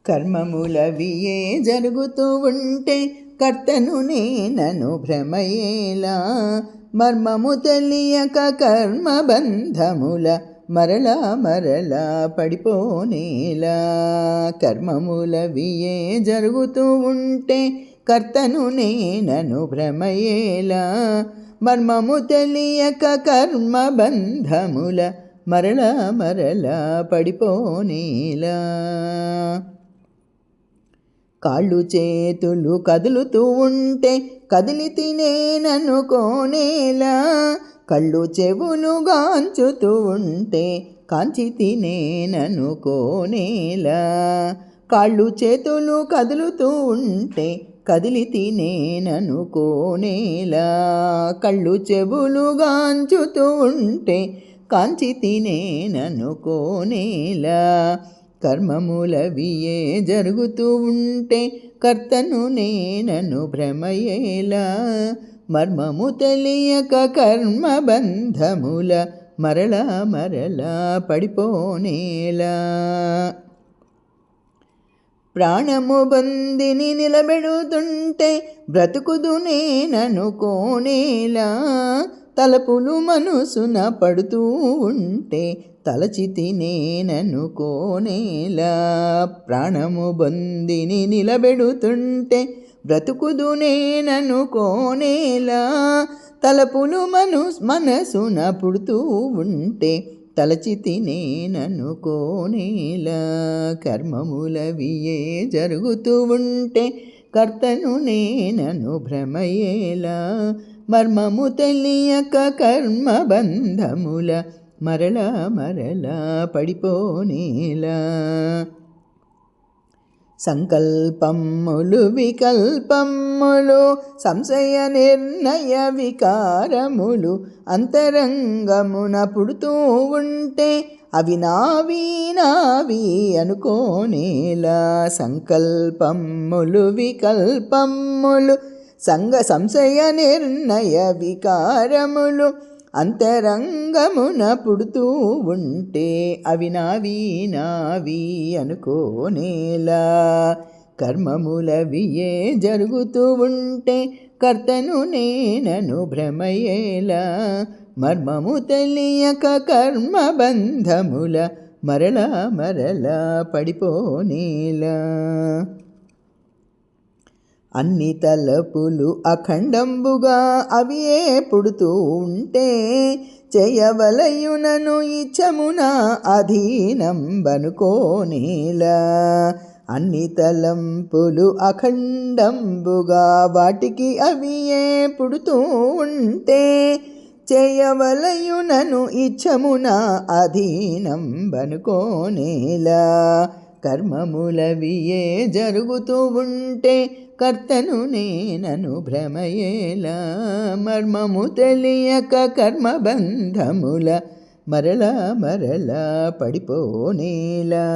కర్మములవియే జరుగుతూ ఉంటే కర్తను నేనను భ్రమయేలా, మర్మము తెలియక కర్మబంధముల మరలా మరలా పడిపోనేలా. కర్మములవియే జరుగుతూ ఉంటే కర్తను నేనను భ్రమయేలా, మర్మము తెలియక కర్మబంధముల మరలా మరలా పడిపోనేలా. కాళ్ళు చేతులు కదులుతూ ఉంటే కదిలి తినేననుకోనేలా, కళ్ళు చెవులు గాంచుతూ ఉంటే కాంచి తినేననుకోనేలా. కాళ్ళు చేతులు కదులుతూ ఉంటే కదిలి తినేననుకోనేలా, కళ్ళు చెవులు గాంచుతూ ఉంటే కాంచి తినేననుకోనేలా. కర్మములవియే జరుగుతూ ఉంటే కర్తను నేనను భ్రమయేలా, మర్మము తెలియక కర్మబంధముల మరలా మరలా పడిపోనేలా. ప్రాణము బందిని నిలబెడుతుంటే బ్రతుకుదు నేననుకోనేలా, తలపులు మనసున పడుతూ ఉంటే తలచితి నేననుకోనేలా. ప్రాణము బందిని నిలబెడుతుంటే బ్రతుకుదు నేననుకోనేలా, తలపులు మనసున పుడుతూ ఉంటే తలచితి నేననుకోనేలా. కర్మములవియే జరుగుతూ ఉంటే కర్తను నేనను భ్రమయేలా, మర్మము తెలియక కర్మబంధముల మరలా మరలా పడిపోనేలా. సంకల్పములు వికల్పములు సంశయ నిర్ణయ వికారములు అంతరంగమున పుడుతూ ఉంటే అవి నావి నావి అనుకోనేలా. సంకల్పములు వికల్పములు సంశయ నిర్ణయ వికారములు అంతరంగమున పుడుతూ ఉంటే అవి నావి నావి అనుకోనేలా. కర్మములవియే జరుగుతూ ఉంటే కర్తను నేనను భ్రమయేలా, మర్మము తెలియక కర్మబంధముల మరలా మరలా పడిపోనేలా. అన్ని తలపులు అఖండంబుగా అవియే పుడుతూ ఉంటే చేయవలయునను ఇచ్చమున అధీనంబనుకోనేలా. అన్ని తలంపులు అఖండంబుగా వాటికి అవియే పుడుతూ ఉంటే చేయవలయునను ఇచ్చమున అధీనంబనుకోనేలా. కర్మములవియే జరుగుతూ ఉంటే కర్తను నేనను భ్రమయేలా, మర్మము తెలియక కర్మబంధముల మరలా మరలా పడిపోనేలా.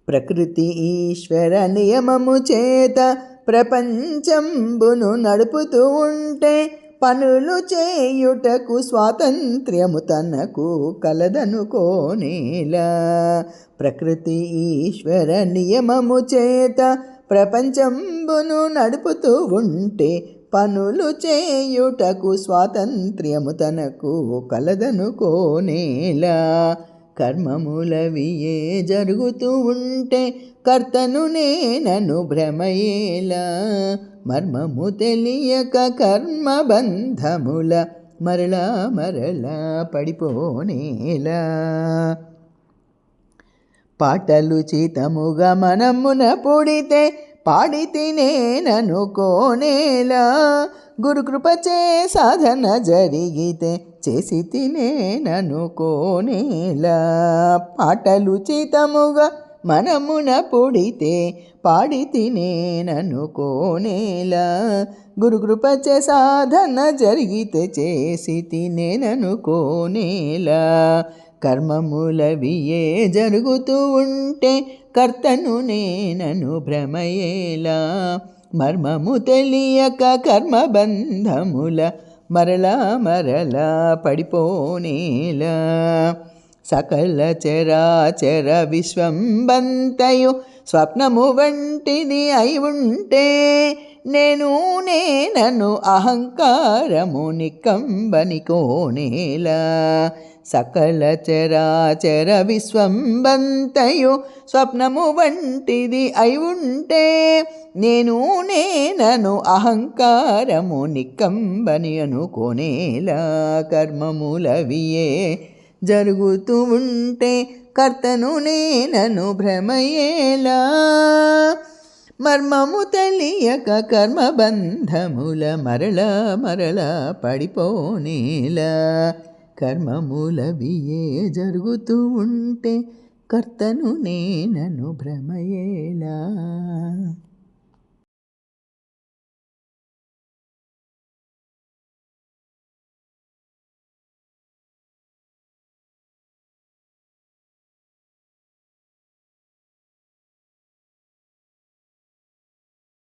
ప్రకృతి ఈశ్వర నియమము చేత ప్రపంచంబును నడుపుతూ ఉంటే పనులు చేయుటకు స్వాతంత్ర్యము తనకు కలదనుకోనేలా. ప్రకృతి ఈశ్వర నియమము చేత ప్రపంచంబును నడుపుతూ ఉంటే పనులు చేయుటకు స్వాతంత్ర్యము తనకు కలదనుకోనేలా. కర్మములవియే జరుగుతూ ఉంటే కర్తను నేనను భ్రమయేలా, మర్మము తెలియక కర్మబంధముల మరలా మరలా పడిపోనేలా. పాటలు చితముగా మనమున పుడితే పాడితే నేననుకోనేలా, గురుకృపచే సాధన జరిగితే చేసి తినేననుకోనేలా. పాటలు చితముగా మనమున పుడితే పాడితే నేననుకోనేలా, గురుకృపచే సాధన జరిగితే చేసి తినేననుకోనేలా. కర్మములవియే జరుగుతూ ఉంటే కర్తను నేనను భ్రమయేలా, మర్మము తెలియక కర్మబంధముల మరలా మరలా పడిపోనేలా. సకల చరాచర విశ్వంబంతయు స్వప్నము వంటిది అయి ఉంటే నేను నేనను అహంకారము నికంబని కోనేలా. సకల చరాచర విశ్వంబంతయు స్వప్నము వంటిది అయి ఉంటే నేను నేనను అహంకారము నికంబని అనుకోనేలా. కర్మములవియే జరుగుతూ ఉంటే కర్తను నేనను భ్రమయేలా. మర్మము తెలియక కర్మబంధముల మరల మరల పడిపోనేలా. కర్మములవియే జరుగుతూ ఉంటే కర్తను నేనను భ్రమయేలా.